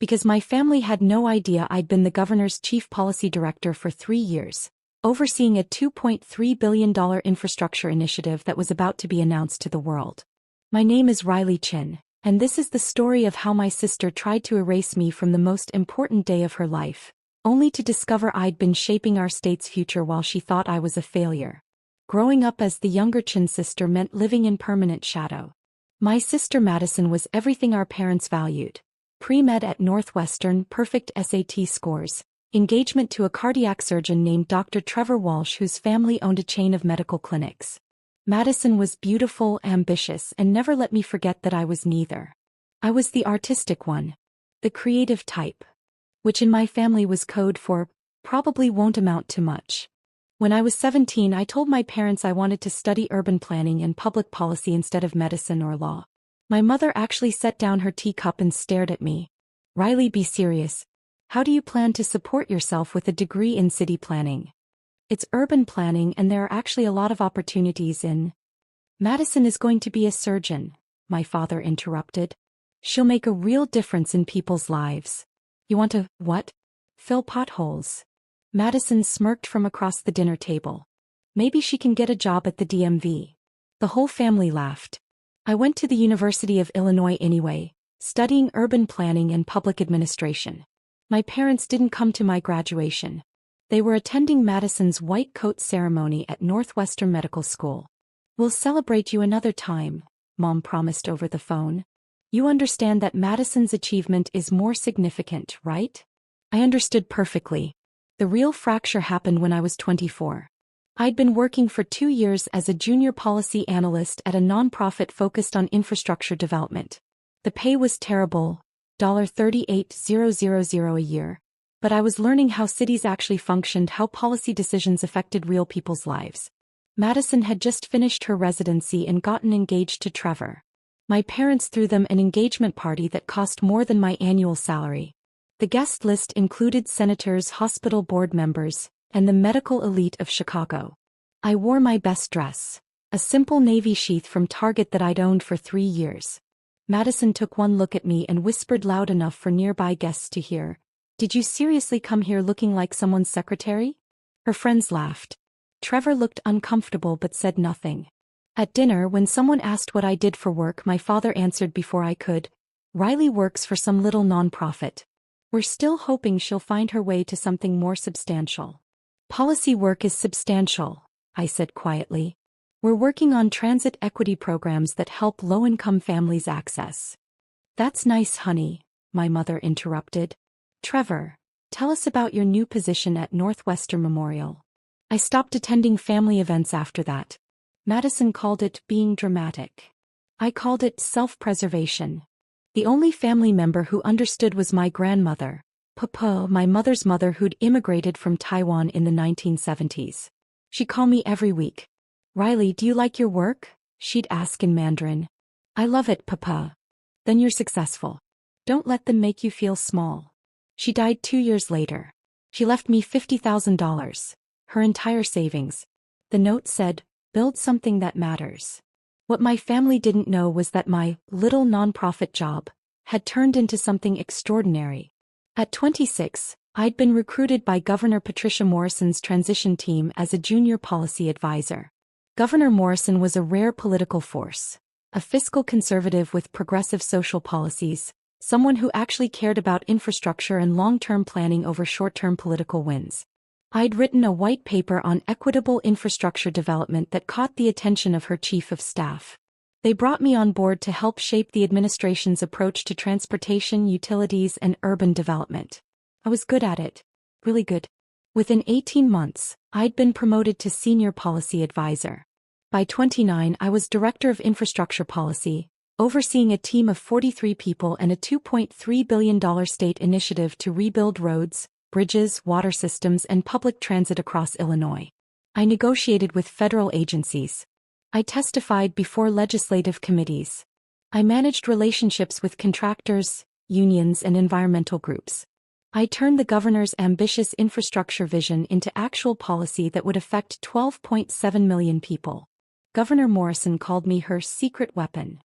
because my family had no idea I'd been the governor's chief policy director for 3 years, overseeing a $2.3 billion infrastructure initiative that was about to be announced to the world. My name is Riley Chen, and this is the story of how my sister tried to erase me from the most important day of her life, only to discover I'd been shaping our state's future while she thought I was a failure. Growing up as the younger Chen sister meant living in permanent shadow. My sister Madison was everything our parents valued. Pre-med at Northwestern, perfect SAT scores, engagement to a cardiac surgeon named Dr. Trevor Walsh whose family owned a chain of medical clinics. Madison was beautiful, ambitious, and never let me forget that I was neither. I was the artistic one. The creative type. Which in my family was code for, probably won't amount to much. When I was 17, I told my parents I wanted to study urban planning and public policy instead of medicine or law. My mother actually set down her teacup and stared at me. "Riley, be serious. How do you plan to support yourself with a degree in city planning? It's urban planning and there are actually a lot of opportunities in." "Madison is going to be a surgeon," my father interrupted. "She'll make a real difference in people's lives." "You want to, what?" "Fill potholes." Madison smirked from across the dinner table. "Maybe she can get a job at the DMV." The whole family laughed. I went to the University of Illinois anyway, studying urban planning and public administration. My parents didn't come to my graduation. They were attending Madison's white coat ceremony at Northwestern Medical School. "We'll celebrate you another time," Mom promised over the phone. "You understand that Madison's achievement is more significant, right?" I understood perfectly. The real fracture happened when I was 24. I'd been working for 2 years as a junior policy analyst at a nonprofit focused on infrastructure development. The pay was terrible, $38,000 a year. But I was learning how cities actually functioned, how policy decisions affected real people's lives. Madison had just finished her residency and gotten engaged to Trevor. My parents threw them an engagement party that cost more than my annual salary. The guest list included senators, hospital board members, and the medical elite of Chicago. I wore my best dress, a simple navy sheath from Target that I'd owned for 3 years. Madison took one look at me and whispered loud enough for nearby guests to hear, "Did you seriously come here looking like someone's secretary?" Her friends laughed. Trevor looked uncomfortable but said nothing. At dinner, when someone asked what I did for work, my father answered before I could, "Riley works for some little nonprofit. We're still hoping she'll find her way to something more substantial." "Policy work is substantial," I said quietly. "We're working on transit equity programs that help low-income families access." "That's nice, honey," my mother interrupted. "Trevor, tell us about your new position at Northwestern Memorial." I stopped attending family events after that. Madison called it being dramatic. I called it self-preservation. The only family member who understood was my grandmother, Papa, my mother's mother who'd immigrated from Taiwan in the 1970s. She'd call me every week. "Riley, do you like your work?" she'd ask in Mandarin. "I love it, Papa." "Then you're successful. Don't let them make you feel small." She died 2 years later. She left me $50,000, her entire savings. The note said, "Build something that matters." What my family didn't know was that my little nonprofit job had turned into something extraordinary. At 26, I'd been recruited by Governor Patricia Morrison's transition team as a junior policy advisor. Governor Morrison was a rare political force, a fiscal conservative with progressive social policies, someone who actually cared about infrastructure and long-term planning over short-term political wins. I'd written a white paper on equitable infrastructure development that caught the attention of her chief of staff. They brought me on board to help shape the administration's approach to transportation, utilities, and urban development. I was good at it. Really good. Within 18 months, I'd been promoted to senior policy advisor. By 29, I was director of infrastructure policy, overseeing a team of 43 people and a $2.3 billion state initiative to rebuild roads, bridges, water systems, and public transit across Illinois. I negotiated with federal agencies. I testified before legislative committees. I managed relationships with contractors, unions, and environmental groups. I turned the governor's ambitious infrastructure vision into actual policy that would affect 12.7 million people. Governor Morrison called me her secret weapon.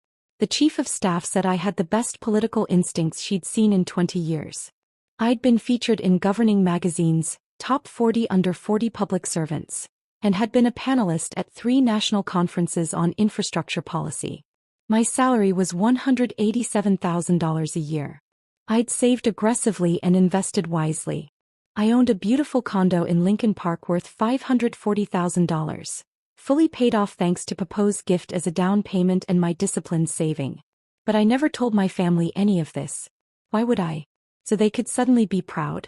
The chief of staff said I had the best political instincts she'd seen in 20 years. I'd been featured in governing magazines, top 40 under 40 public servants, and had been a panelist at 3 national conferences on infrastructure policy. My salary was $187,000 a year. I'd saved aggressively and invested wisely. I owned a beautiful condo in Lincoln Park worth $540,000. Fully paid off thanks to Papa's gift as a down payment and my disciplined saving. But I never told my family any of this. Why would I? So they could suddenly be proud?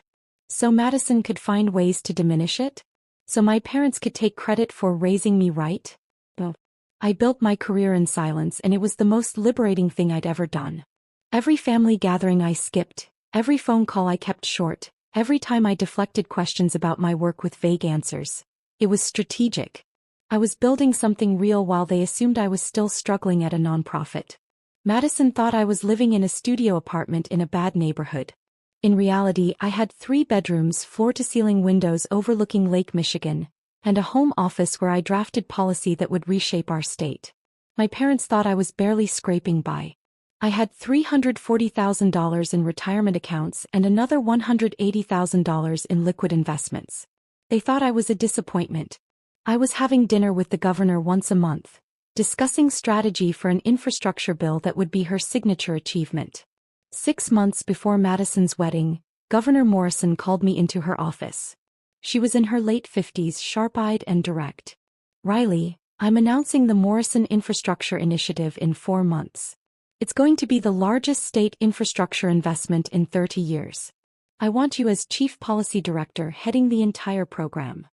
So Madison could find ways to diminish it? So my parents could take credit for raising me right? Oh. I built my career in silence, and it was the most liberating thing I'd ever done. Every family gathering I skipped, every phone call I kept short, every time I deflected questions about my work with vague answers. It was strategic. I was building something real while they assumed I was still struggling at a nonprofit. Madison thought I was living in a studio apartment in a bad neighborhood. In reality, I had 3 bedrooms, floor-to-ceiling windows overlooking Lake Michigan, and a home office where I drafted policy that would reshape our state. My parents thought I was barely scraping by. I had $340,000 in retirement accounts and another $180,000 in liquid investments. They thought I was a disappointment. I was having dinner with the governor once a month, discussing strategy for an infrastructure bill that would be her signature achievement. 6 months before Madison's wedding, Governor Morrison called me into her office. She was in her late 50s, sharp-eyed and direct. "Riley, I'm announcing the Morrison Infrastructure Initiative in 4 months. It's going to be the largest state infrastructure investment in 30 years. I want you as Chief Policy Director heading the entire program."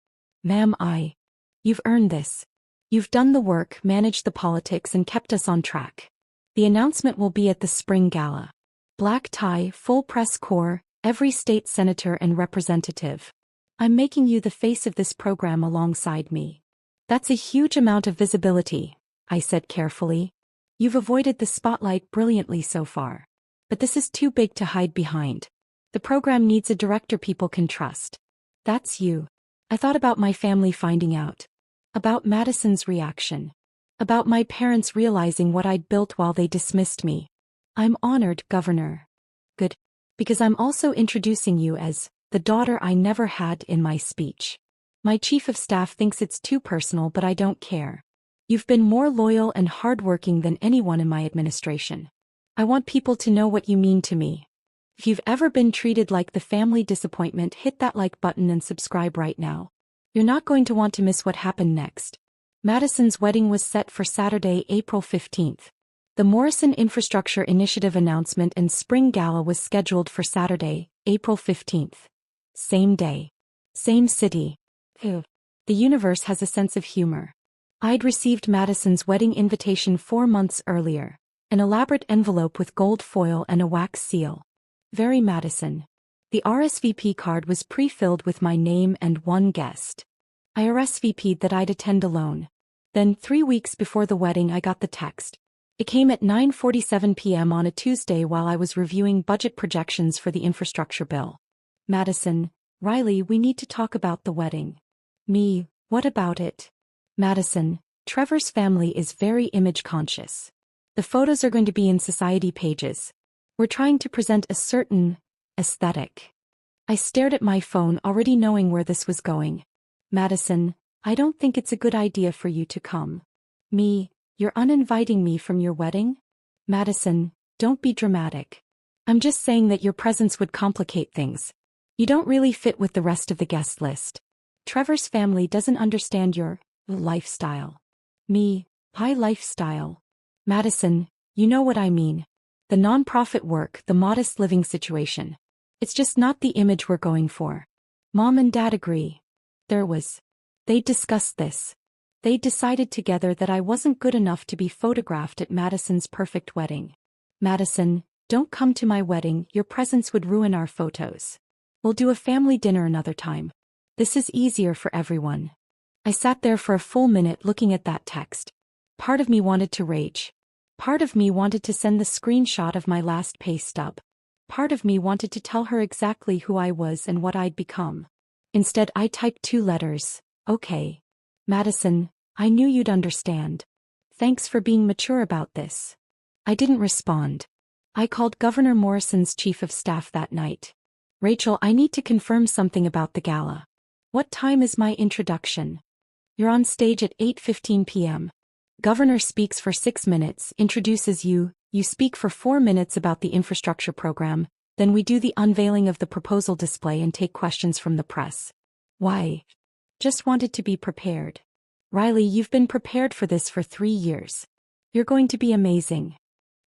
"Ma'am, You've earned this. You've done the work, managed the politics, and kept us on track. The announcement will be at the spring gala. Black tie, full press corps, every state senator and representative. I'm making you the face of this program alongside me." "That's a huge amount of visibility," I said carefully. "You've avoided the spotlight brilliantly so far. But this is too big to hide behind. The program needs a director people can trust. That's you." I thought about my family finding out. About Madison's reaction. About my parents realizing what I'd built while they dismissed me. "I'm honored, Governor." "Good. Because I'm also introducing you as the daughter I never had in my speech. My chief of staff thinks it's too personal, but I don't care. You've been more loyal and hardworking than anyone in my administration. I want people to know what you mean to me. If you've ever been treated like the family disappointment, hit that like button and subscribe right now. You're not going to want to miss what happened next." Madison's wedding was set for Saturday, April 15th. The Morrison Infrastructure Initiative announcement and spring gala was scheduled for Saturday, April 15th. Same day. Same city. The universe has a sense of humor. I'd received Madison's wedding invitation 4 months earlier. An elaborate envelope with gold foil and a wax seal. Very Madison. The RSVP card was pre-filled with my name and 1 guest. I RSVP'd that I'd attend alone. Then 3 weeks before the wedding I got the text. It came at 9:47 p.m. on a Tuesday while I was reviewing budget projections for the infrastructure bill. "Madison, Riley, we need to talk about the wedding." "Me, what about it?" "Madison, Trevor's family is very image conscious. The photos are going to be in society pages. We're trying to present a certain aesthetic." I stared at my phone, already knowing where this was going. "Madison, I don't think it's a good idea for you to come." "Me, you're uninviting me from your wedding?" "Madison, don't be dramatic. I'm just saying that your presence would complicate things. You don't really fit with the rest of the guest list. Trevor's family doesn't understand your lifestyle." "Me, high lifestyle." "Madison, you know what I mean. The nonprofit work, the modest living situation. It's just not the image we're going for." Mom and Dad agree. They discussed this. They decided together that I wasn't good enough to be photographed at Madison's perfect wedding. "Madison, don't come to my wedding, your presence would ruin our photos. We'll do a family dinner another time. This is easier for everyone." I sat there for a full minute looking at that text. Part of me wanted to rage. Part of me wanted to send the screenshot of my last pay stub. Part of me wanted to tell her exactly who I was and what I'd become. Instead, I typed 2 letters. "Okay. Madison, I knew you'd understand. Thanks for being mature about this." I didn't respond. I called Governor Morrison's chief of staff that night. Rachel, I need to confirm something about the gala. What time is my introduction? You're on stage at 8:15 p.m. Governor speaks for 6 minutes, introduces you, you speak for 4 minutes about the infrastructure program, then we do the unveiling of the proposal display and take questions from the press. Why? Just wanted to be prepared. Riley, you've been prepared for this for 3 years. You're going to be amazing.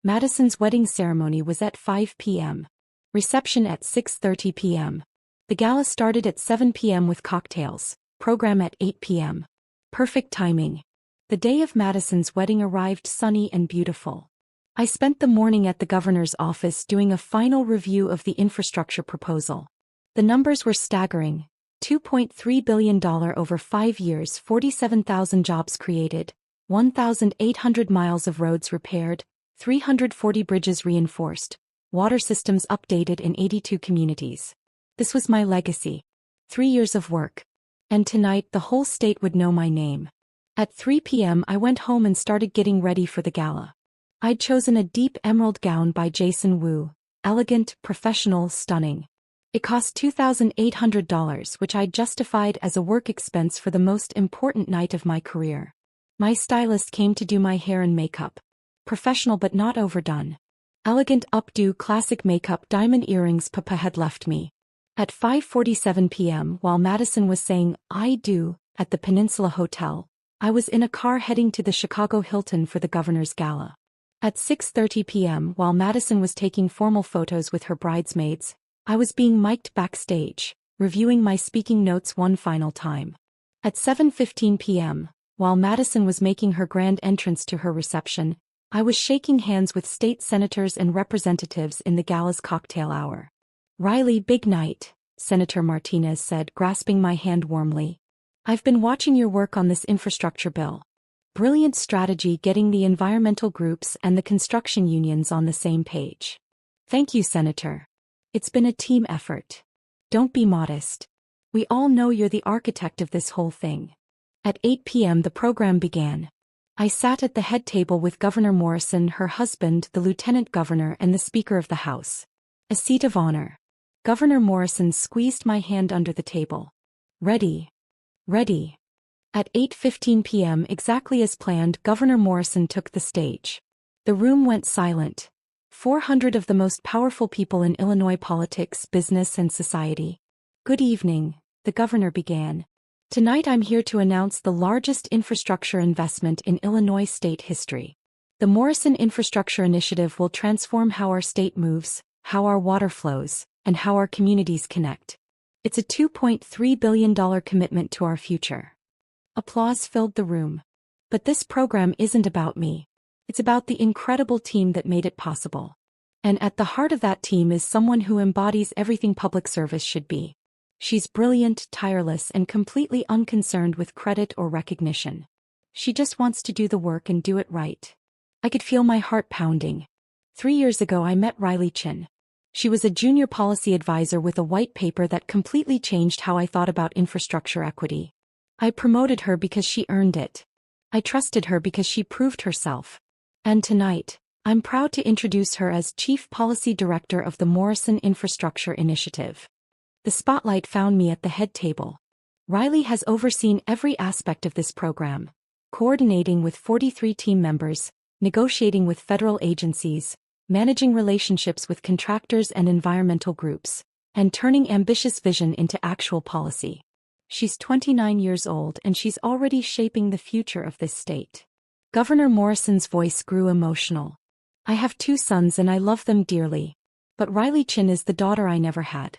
Madison's wedding ceremony was at 5 p.m. Reception at 6:30 p.m. The gala started at 7 p.m. with cocktails, program at 8 p.m. Perfect timing. The day of Madison's wedding arrived sunny and beautiful. I spent the morning at the governor's office doing a final review of the infrastructure proposal. The numbers were staggering. $2.3 billion over 5 years, 47,000 jobs created, 1,800 miles of roads repaired, 340 bridges reinforced, water systems updated in 82 communities. This was my legacy. 3 years of work. And tonight the whole state would know my name. At 3 p.m. I went home and started getting ready for the gala. I'd chosen a deep emerald gown by Jason Wu, elegant, professional, stunning. It cost $2,800, which I justified as a work expense for the most important night of my career. My stylist came to do my hair and makeup. Professional but not overdone. Elegant updo classic makeup, diamond earrings. Papa had left me. At 5:47 p.m. while Madison was saying, "I do," at the Peninsula Hotel, I was in a car heading to the Chicago Hilton for the governor's gala. At 6:30 p.m. while Madison was taking formal photos with her bridesmaids, I was being mic'd backstage, reviewing my speaking notes one final time. At 7:15 p.m., while Madison was making her grand entrance to her reception, I was shaking hands with state senators and representatives in the gala's cocktail hour. "Riley, big night," Senator Martinez said, grasping my hand warmly. "I've been watching your work on this infrastructure bill. Brilliant strategy getting the environmental groups and the construction unions on the same page. Thank you, Senator. It's been a team effort. Don't be modest. We all know you're the architect of this whole thing." At 8 p.m. the program began. I sat at the head table with Governor Morrison, her husband, the lieutenant governor, and the Speaker of the House. A seat of honor. Governor Morrison squeezed my hand under the table. "Ready. Ready." At 8:15 p.m. exactly as planned, Governor Morrison took the stage. The room went silent. 400 of the most powerful people in Illinois politics, business, and society. "Good evening," the governor began. "Tonight I'm here to announce the largest infrastructure investment in Illinois state history. The Morrison Infrastructure Initiative will transform how our state moves, how our water flows, and how our communities connect. It's a $2.3 billion commitment to our future." Applause filled the room. But this program isn't about me. It's about the incredible team that made it possible. And at the heart of that team is someone who embodies everything public service should be. She's brilliant, tireless, and completely unconcerned with credit or recognition. She just wants to do the work and do it right. I could feel my heart pounding. 3 years ago I met Riley Chen. She was a junior policy advisor with a white paper that completely changed how I thought about infrastructure equity. I promoted her because she earned it. I trusted her because she proved herself. And tonight, I'm proud to introduce her as Chief Policy Director of the Morrison Infrastructure Initiative. The spotlight found me at the head table. Riley has overseen every aspect of this program, coordinating with 43 team members, negotiating with federal agencies, managing relationships with contractors and environmental groups, and turning ambitious vision into actual policy. She's 29 years old and she's already shaping the future of this state. Governor Morrison's voice grew emotional. "I have 2 sons and I love them dearly. But Riley Chen is the daughter I never had.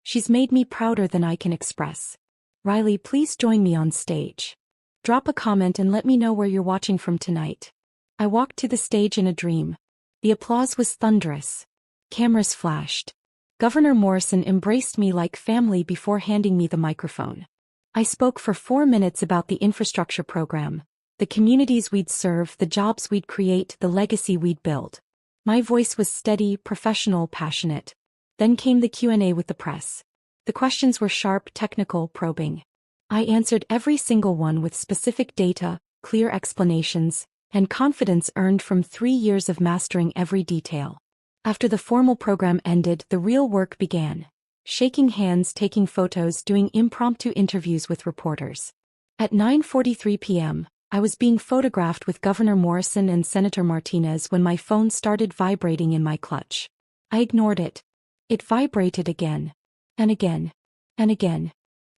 She's made me prouder than I can express. Riley, please join me on stage. Drop a comment and let me know where you're watching from tonight." I walked to the stage in a dream. The applause was thunderous. Cameras flashed. Governor Morrison embraced me like family before handing me the microphone. I spoke for 4 minutes about the infrastructure program, the communities we'd serve, the jobs we'd create, the legacy we'd build. My voice was steady, professional, passionate. Then came the Q&A with the press. The questions were sharp, technical, probing. I answered every single one with specific data, clear explanations, and confidence earned from 3 years of mastering every detail. After the formal program ended, the real work began. Shaking hands, taking photos, doing impromptu interviews with reporters. At 9:43 p.m., I was being photographed with Governor Morrison and Senator Martinez when my phone started vibrating in my clutch. I ignored it. It vibrated again. And again. And again.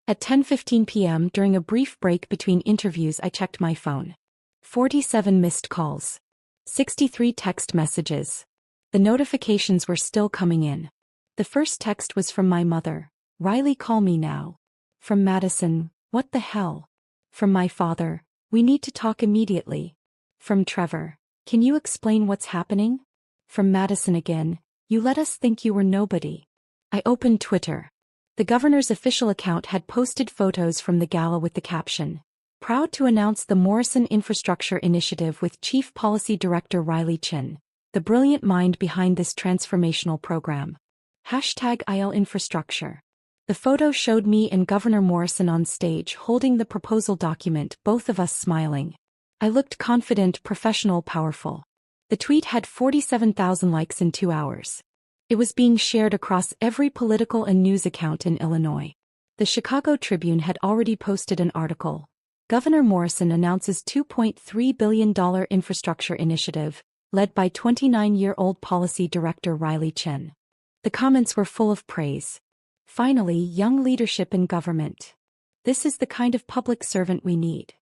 At 10:15 p.m., during a brief break between interviews, I checked my phone. 47 missed calls. 63 text messages. The notifications were still coming in. The first text was from my mother. Riley, call me now. From Madison, what the hell? From my father, we need to talk immediately. From Trevor, can you explain what's happening? From Madison again, you let us think you were nobody. I opened Twitter. The governor's official account had posted photos from the gala with the caption, "Proud to announce the Morrison Infrastructure Initiative with Chief Policy Director Riley Chen, the brilliant mind behind this transformational program. #IL Infrastructure." The photo showed me and Governor Morrison on stage holding the proposal document, both of us smiling. I looked confident, professional, powerful. The tweet had 47,000 likes in 2 hours. It was being shared across every political and news account in Illinois. The Chicago Tribune had already posted an article. Governor Morrison announces $2.3 billion infrastructure initiative, led by 29-year-old Policy Director Riley Chen. The comments were full of praise. Finally, young leadership in government. This is the kind of public servant we need.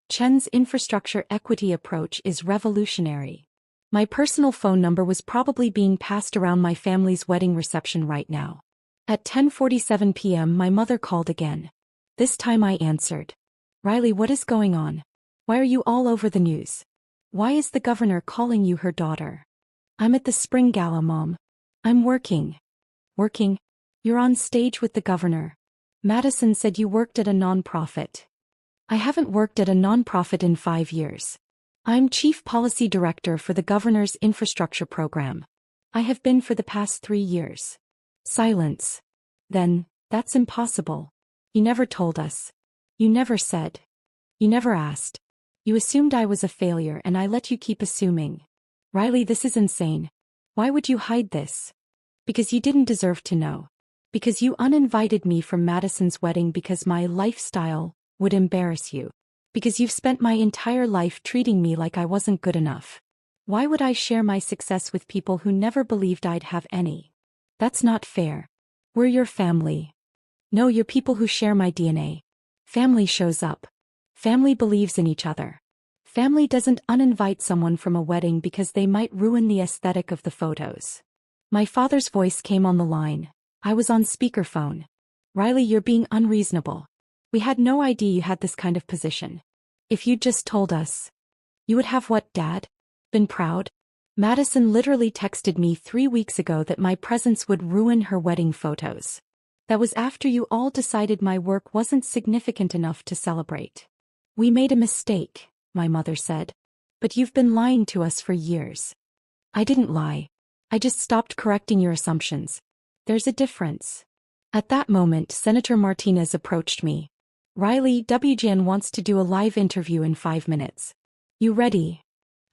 Chen's infrastructure equity approach is revolutionary. My personal phone number was probably being passed around my family's wedding reception right now. At 10:47 p.m., my mother called again. This time I answered. Riley, what is going on? Why are you all over the news? Why is the governor calling you her daughter? I'm at the spring gala, Mom. I'm working. Working? You're on stage with the governor. Madison said you worked at a nonprofit. I haven't worked at a nonprofit in 5 years. I'm Chief Policy Director for the governor's infrastructure program. I have been for the past 3 years. Silence. Then, that's impossible. You never told us. You never said. You never asked. You assumed I was a failure and I let you keep assuming. Riley, this is insane. Why would you hide this? Because you didn't deserve to know. Because you uninvited me from Madison's wedding because my lifestyle would embarrass you. Because you've spent my entire life treating me like I wasn't good enough. Why would I share my success with people who never believed I'd have any? That's not fair. We're your family. No, you're people who share my DNA. Family shows up. Family believes in each other. Family doesn't uninvite someone from a wedding because they might ruin the aesthetic of the photos. My father's voice came on the line. I was on speakerphone. Riley, you're being unreasonable. We had no idea you had this kind of position. If you'd just told us. You would have what, Dad? Been proud? Madison literally texted me 3 weeks ago that my presence would ruin her wedding photos. That was after you all decided my work wasn't significant enough to celebrate. We made a mistake, my mother said. But you've been lying to us for years. I didn't lie. I just stopped correcting your assumptions. There's a difference. At that moment, Senator Martinez approached me. Riley, WGN wants to do a live interview in 5 minutes. You ready?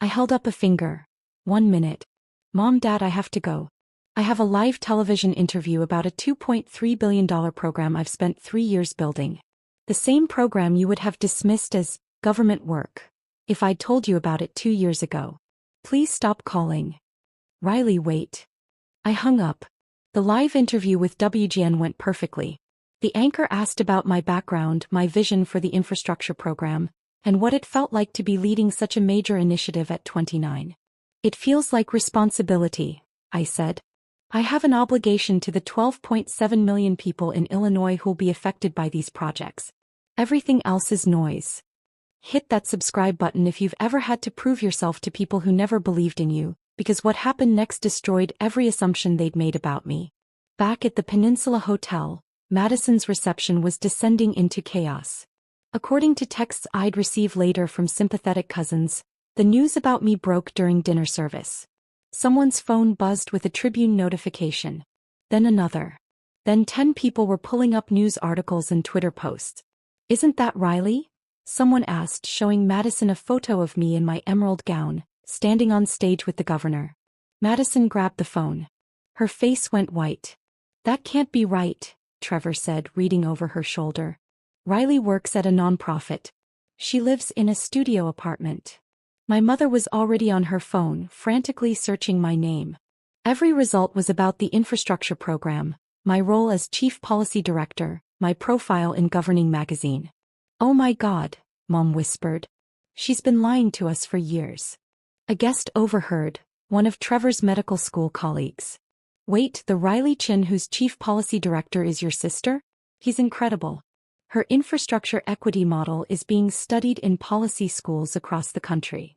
I held up a finger. 1 minute. Mom, Dad, I have to go. I have a live television interview about a $2.3 billion program I've spent 3 years building. The same program you would have dismissed as government work if I'd told you about it 2 years ago. Please stop calling. Riley, wait. I hung up. The live interview with WGN went perfectly. The anchor asked about my background, my vision for the infrastructure program, and what it felt like to be leading such a major initiative at 29. It feels like responsibility, I said. I have an obligation to the 12.7 million people in Illinois who'll be affected by these projects. Everything else is noise. Hit that subscribe button if you've ever had to prove yourself to people who never believed in you, because what happened next destroyed every assumption they'd made about me. Back at the Peninsula Hotel, Madison's reception was descending into chaos. According to texts I'd receive later from sympathetic cousins, the news about me broke during dinner service. Someone's phone buzzed with a Tribune notification. Then another. Then 10 people were pulling up news articles and Twitter posts. Isn't that Riley? Someone asked, showing Madison a photo of me in my emerald gown, standing on stage with the governor. Madison grabbed the phone. Her face went white. "That can't be right," Trevor said, reading over her shoulder. "Riley works at a nonprofit. She lives in a studio apartment." My mother was already on her phone, frantically searching my name. Every result was about the infrastructure program, my role as chief policy director, my profile in Governing magazine. "Oh my God," Mom whispered. "She's been lying to us for years." A guest overheard, one of Trevor's medical school colleagues. "Wait, the Riley Chen whose chief policy director is your sister? He's incredible. Her infrastructure equity model is being studied in policy schools across the country."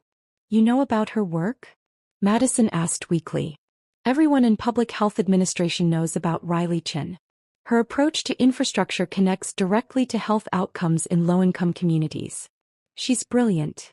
"You know about her work?" Madison asked weakly. "Everyone in public health administration knows about Riley Chen. Her approach to infrastructure connects directly to health outcomes in low-income communities. She's brilliant."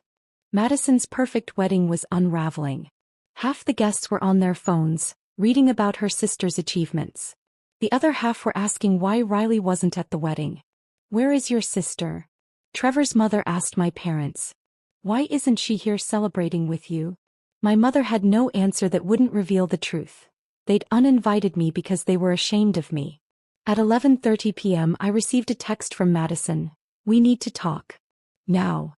Madison's perfect wedding was unraveling. Half the guests were on their phones, reading about her sister's achievements. The other half were asking why Riley wasn't at the wedding. "Where is your sister?" Trevor's mother asked my parents. "Why isn't she here celebrating with you?" My mother had no answer that wouldn't reveal the truth. They'd uninvited me because they were ashamed of me. At 11:30 p.m. I received a text from Madison. "We need to talk. Now."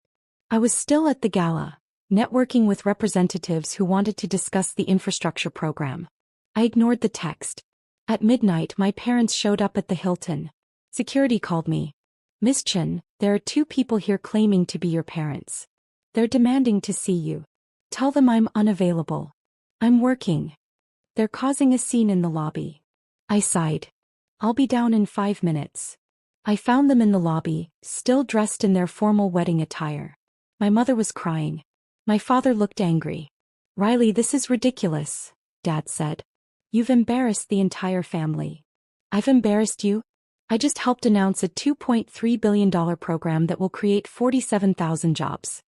I was still at the gala, networking with representatives who wanted to discuss the infrastructure program. I ignored the text. At midnight, my parents showed up at the Hilton. Security called me. "Miss Chen, there are 2 people here claiming to be your parents. They're demanding to see you. Tell them I'm unavailable. I'm working. They're causing a scene in the lobby." I sighed. "I'll be down in 5 minutes." I found them in the lobby, still dressed in their formal wedding attire. My mother was crying. My father looked angry. "Riley, this is ridiculous," Dad said. "You've embarrassed the entire family." "I've embarrassed you? I just helped announce a $2.3 billion program that will create 47,000 jobs.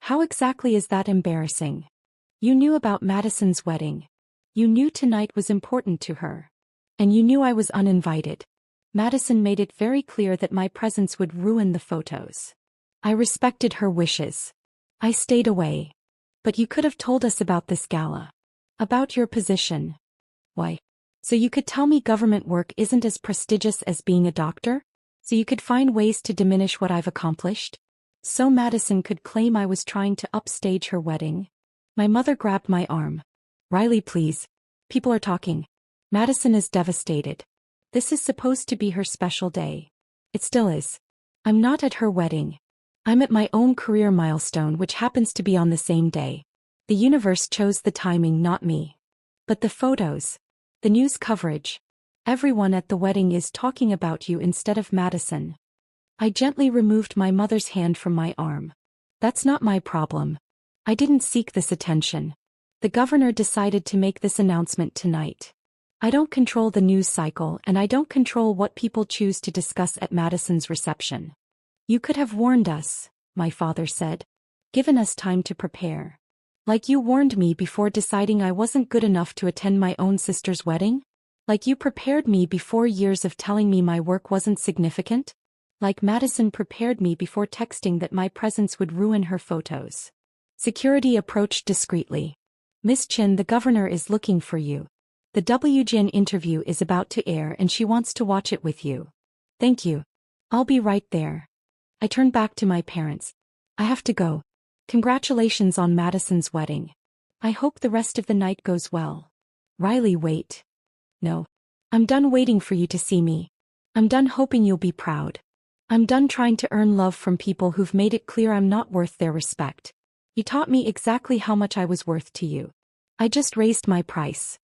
How exactly is that embarrassing? You knew about Madison's wedding. You knew tonight was important to her. And you knew I was uninvited. Madison made it very clear that my presence would ruin the photos. I respected her wishes. I stayed away. But you could have told us about this gala. About your position." "Why? So you could tell me government work isn't as prestigious as being a doctor? So you could find ways to diminish what I've accomplished? So Madison could claim I was trying to upstage her wedding?" My mother grabbed my arm. "Riley, please. People are talking. Madison is devastated. This is supposed to be her special day. It still is. I'm not at her wedding. I'm at my own career milestone, which happens to be on the same day. The universe chose the timing, not me. But the photos, the news coverage, everyone at the wedding is talking about you instead of Madison." I gently removed my mother's hand from my arm. "That's not my problem. I didn't seek this attention. The governor decided to make this announcement tonight. I don't control the news cycle, and I don't control what people choose to discuss at Madison's reception." "You could have warned us," my father said. "Given us time to prepare. Like you warned me before deciding I wasn't good enough to attend my own sister's wedding? Like you prepared me before years of telling me my work wasn't significant? Like Madison prepared me before texting that my presence would ruin her photos." Security approached discreetly. "Miss Chen, the governor is looking for you. The WGN interview is about to air and she wants to watch it with you." "Thank you. I'll be right there." I turned back to my parents. "I have to go. Congratulations on Madison's wedding. I hope the rest of the night goes well." "Riley, wait." "No. I'm done waiting for you to see me. I'm done hoping you'll be proud. I'm done trying to earn love from people who've made it clear I'm not worth their respect. You taught me exactly how much I was worth to you. I just raised my price."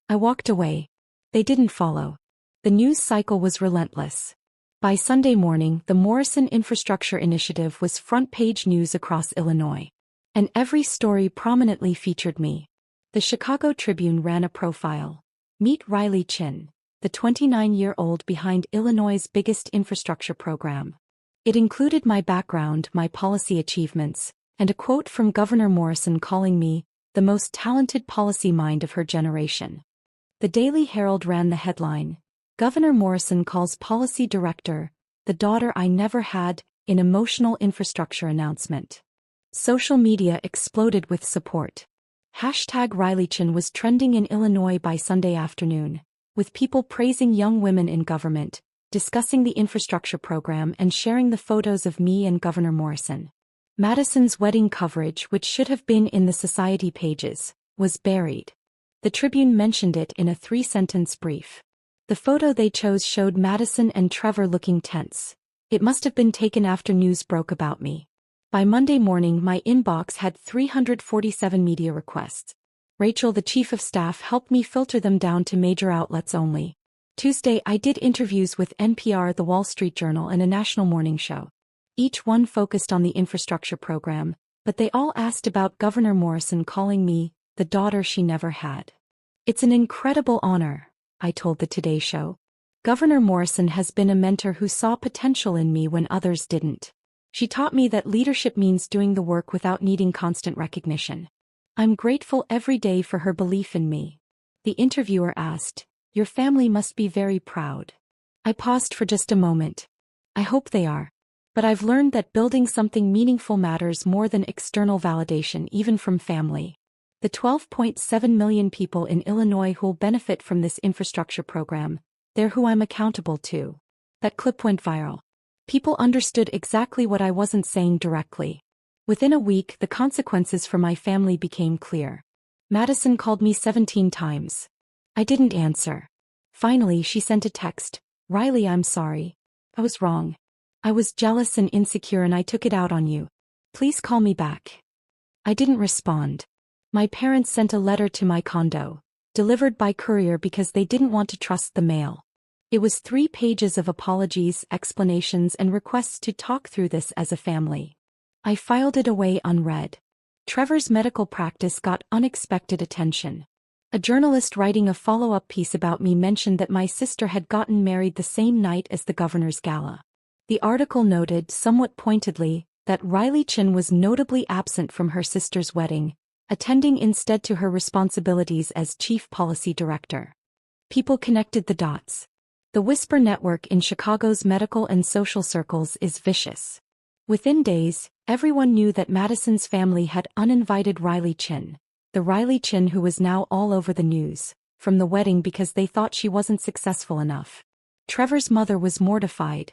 I walked away. They didn't follow. The news cycle was relentless. By Sunday morning, the Morrison Infrastructure Initiative was front-page news across Illinois. And every story prominently featured me. The Chicago Tribune ran a profile. "Meet Riley Chen, the 29-year-old behind Illinois' biggest infrastructure program." It included my background, my policy achievements, and a quote from Governor Morrison calling me the most talented policy mind of her generation. The Daily Herald ran the headline, "Governor Morrison calls policy director, the daughter I never had, in emotional infrastructure announcement. Social media exploded with support. #Riley Chen was trending in Illinois by Sunday afternoon, with people praising young women in government, discussing the infrastructure program and sharing the photos of me and Governor Morrison. Madison's wedding coverage, which should have been in the society pages, was buried. The Tribune mentioned it in a 3-sentence brief. The photo they chose showed Madison and Trevor looking tense. It must have been taken after news broke about me. By Monday morning, my inbox had 347 media requests. Rachel, the chief of staff, helped me filter them down to major outlets only. Tuesday, I did interviews with NPR, The Wall Street Journal, and a national morning show. Each one focused on the infrastructure program, but they all asked about Governor Morrison calling me the daughter she never had. It's an incredible honor, I told the Today Show. Governor Morrison has been a mentor who saw potential in me when others didn't. She taught me that leadership means doing the work without needing constant recognition. I'm grateful every day for her belief in me. The interviewer asked, "Your family must be very proud." I paused for just a moment. I hope they are. But I've learned that building something meaningful matters more than external validation, even from family. The 12.7 million people in Illinois who'll benefit from this infrastructure program, they're who I'm accountable to. That clip went viral. People understood exactly what I wasn't saying directly. Within a week, the consequences for my family became clear. Madison called me 17 times. I didn't answer. Finally, she sent a text. "Riley, I'm sorry. I was wrong. I was jealous and insecure and I took it out on you. Please call me back." I didn't respond. My parents sent a letter to my condo, delivered by courier because they didn't want to trust the mail. It was 3 pages of apologies, explanations, and requests to talk through this as a family. I filed it away unread. Trevor's medical practice got unexpected attention. A journalist writing a follow-up piece about me mentioned that my sister had gotten married the same night as the governor's gala. The article noted, somewhat pointedly, that Riley Chen was notably absent from her sister's wedding, attending instead to her responsibilities as chief policy director. People connected the dots. The Whisper network in Chicago's medical and social circles is vicious. Within days, everyone knew that Madison's family had uninvited Riley Chen, the Riley Chen who was now all over the news, from the wedding because they thought she wasn't successful enough. Trevor's mother was mortified.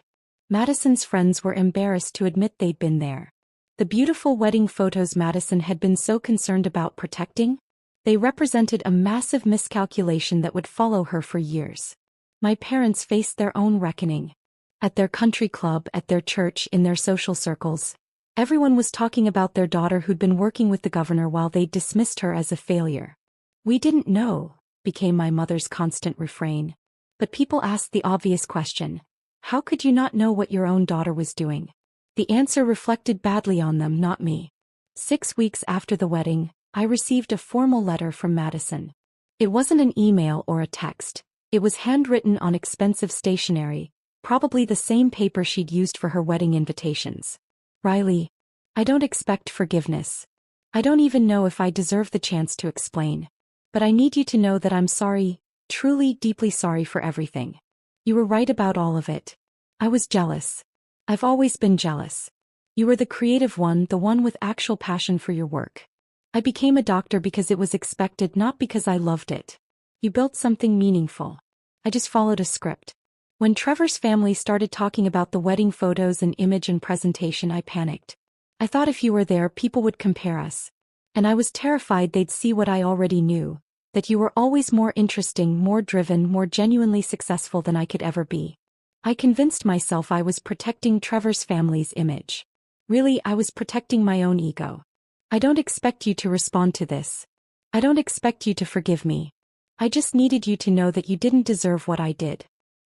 Madison's friends were embarrassed to admit they'd been there. The beautiful wedding photos Madison had been so concerned about protecting? They represented a massive miscalculation that would follow her for years. My parents faced their own reckoning. At their country club, at their church, in their social circles, everyone was talking about their daughter who'd been working with the governor while they dismissed her as a failure. "We didn't know," became my mother's constant refrain. But people asked the obvious question. How could you not know what your own daughter was doing? The answer reflected badly on them, not me. 6 weeks after the wedding, I received a formal letter from Madison. It wasn't an email or a text. It was handwritten on expensive stationery, probably the same paper she'd used for her wedding invitations. "Riley, I don't expect forgiveness. I don't even know if I deserve the chance to explain. But I need you to know that I'm sorry, truly, deeply sorry for everything. You were right about all of it. I was jealous. I've always been jealous. You were the creative one, the one with actual passion for your work. I became a doctor because it was expected, not because I loved it. You built something meaningful. I just followed a script." When Trevor's family started talking about the wedding photos and image and presentation, I panicked. I thought if you were there, people would compare us. And I was terrified they'd see what I already knew, that you were always more interesting, more driven, more genuinely successful than I could ever be. I convinced myself I was protecting Trevor's family's image. Really, I was protecting my own ego. I don't expect you to respond to this. I don't expect you to forgive me. I just needed you to know that you didn't deserve what I did.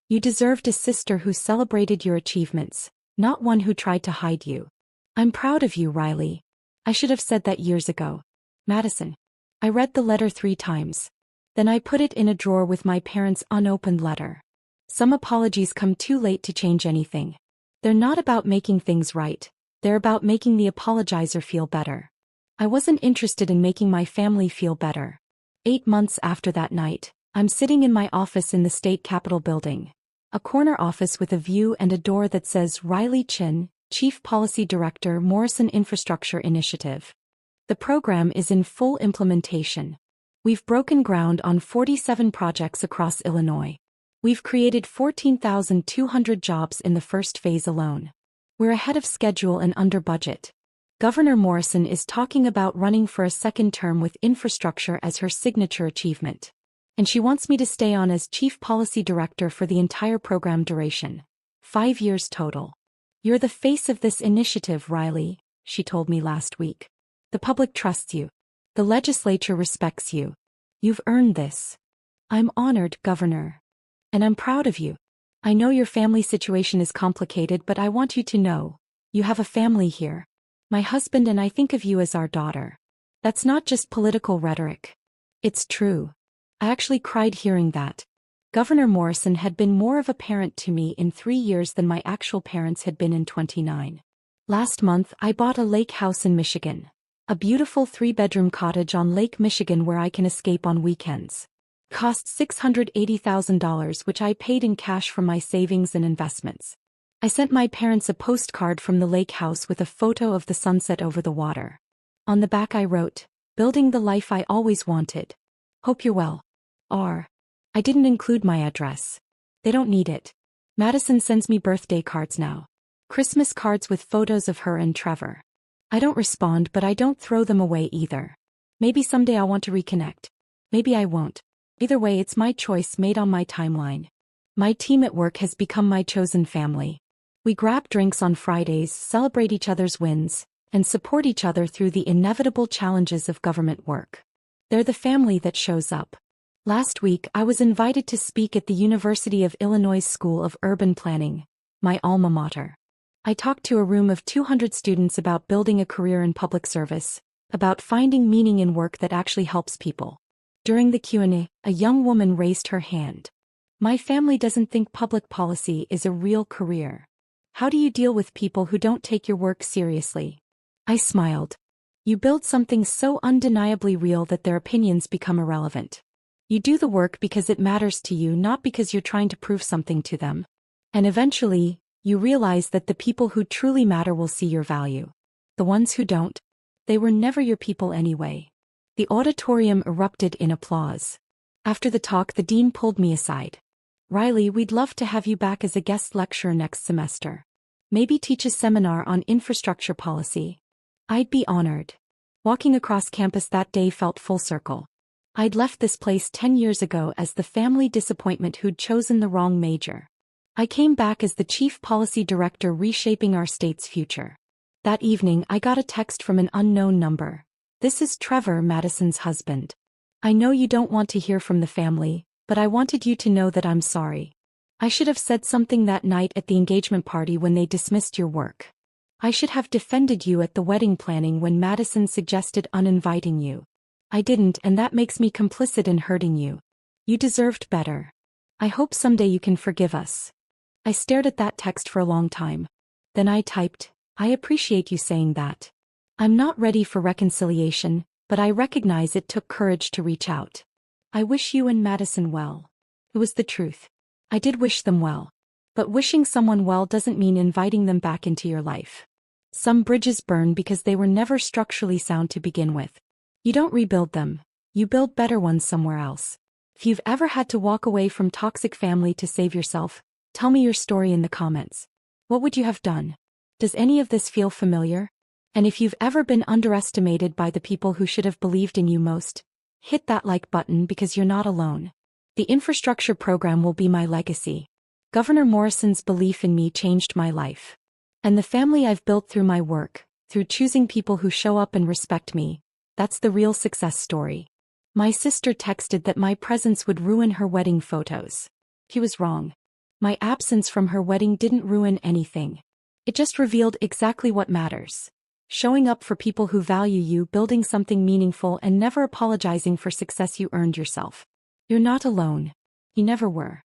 You deserved a sister who celebrated your achievements, not one who tried to hide you. I'm proud of you, Riley. I should have said that years ago. Madison. I read the letter 3 times. Then I put it in a drawer with my parents' unopened letter. Some apologies come too late to change anything. They're not about making things right. They're about making the apologizer feel better. I wasn't interested in making my family feel better. 8 months after that night, I'm sitting in my office in the state capitol building. A corner office with a view and a door that says Riley Chen, Chief Policy Director, Morrison Infrastructure Initiative. The program is in full implementation. We've broken ground on 47 projects across Illinois. We've created 14,200 jobs in the first phase alone. We're ahead of schedule and under budget. Governor Morrison is talking about running for a second term with infrastructure as her signature achievement. And she wants me to stay on as Chief Policy Director for the entire program duration. 5 years total. You're the face of this initiative, Riley, she told me last week. The public trusts you. The legislature respects you. You've earned this. I'm honored, Governor. And I'm proud of you. I know your family situation is complicated, but I want you to know. You have a family here. My husband and I think of you as our daughter. That's not just political rhetoric. It's true. I actually cried hearing that. Governor Morrison had been more of a parent to me in 3 years than my actual parents had been in 29. Last month, I bought a lake house in Michigan. A beautiful 3-bedroom cottage on Lake Michigan where I can escape on weekends. Cost $680,000, which I paid in cash from my savings and investments. I sent my parents a postcard from the lake house with a photo of the sunset over the water. On the back I wrote, "Building the life I always wanted. Hope you're well." I didn't include my address. They don't need it. Madison sends me birthday cards now. Christmas cards with photos of her and Trevor. I don't respond, but I don't throw them away either. Maybe someday I'll want to reconnect. Maybe I won't. Either way, it's my choice made on my timeline. My team at work has become my chosen family. We grab drinks on Fridays, celebrate each other's wins, and support each other through the inevitable challenges of government work. They're the family that shows up. Last week, I was invited to speak at the University of Illinois School of Urban Planning, my alma mater. I talked to a room of 200 students about building a career in public service, about finding meaning in work that actually helps people. During the Q&A, a young woman raised her hand. "My family doesn't think public policy is a real career. How do you deal with people who don't take your work seriously?" I smiled. You build something so undeniably real that their opinions become irrelevant. You do the work because it matters to you, not because you're trying to prove something to them. And eventually, you realize that the people who truly matter will see your value. The ones who don't, they were never your people anyway. The auditorium erupted in applause. After the talk, the dean pulled me aside. "Riley, we'd love to have you back as a guest lecturer next semester. Maybe teach a seminar on infrastructure policy." I'd be honored. Walking across campus that day felt full circle. I'd left this place 10 years ago as the family disappointment who'd chosen the wrong major. I came back as the chief policy director reshaping our state's future. That evening, I got a text from an unknown number. "This is Trevor, Madison's husband. I know you don't want to hear from the family, but I wanted you to know that I'm sorry. I should have said something that night at the engagement party when they dismissed your work. I should have defended you at the wedding planning when Madison suggested uninviting you. I didn't, and that makes me complicit in hurting you. You deserved better. I hope someday you can forgive us." I stared at that text for a long time. Then I typed, "I appreciate you saying that. I'm not ready for reconciliation, but I recognize it took courage to reach out. I wish you and Madison well." It was the truth. I did wish them well. But wishing someone well doesn't mean inviting them back into your life. Some bridges burn because they were never structurally sound to begin with. You don't rebuild them. You build better ones somewhere else. If you've ever had to walk away from toxic family to save yourself, tell me your story in the comments. What would you have done? Does any of this feel familiar? And if you've ever been underestimated by the people who should have believed in you most, hit that like button because you're not alone. The infrastructure program will be my legacy. Governor Morrison's belief in me changed my life. And the family I've built through my work, through choosing people who show up and respect me, that's the real success story. My sister texted that my presence would ruin her wedding photos. She was wrong. My absence from her wedding didn't ruin anything. It just revealed exactly what matters. Showing up for people who value you, building something meaningful, and never apologizing for success you earned yourself. You're not alone. You never were.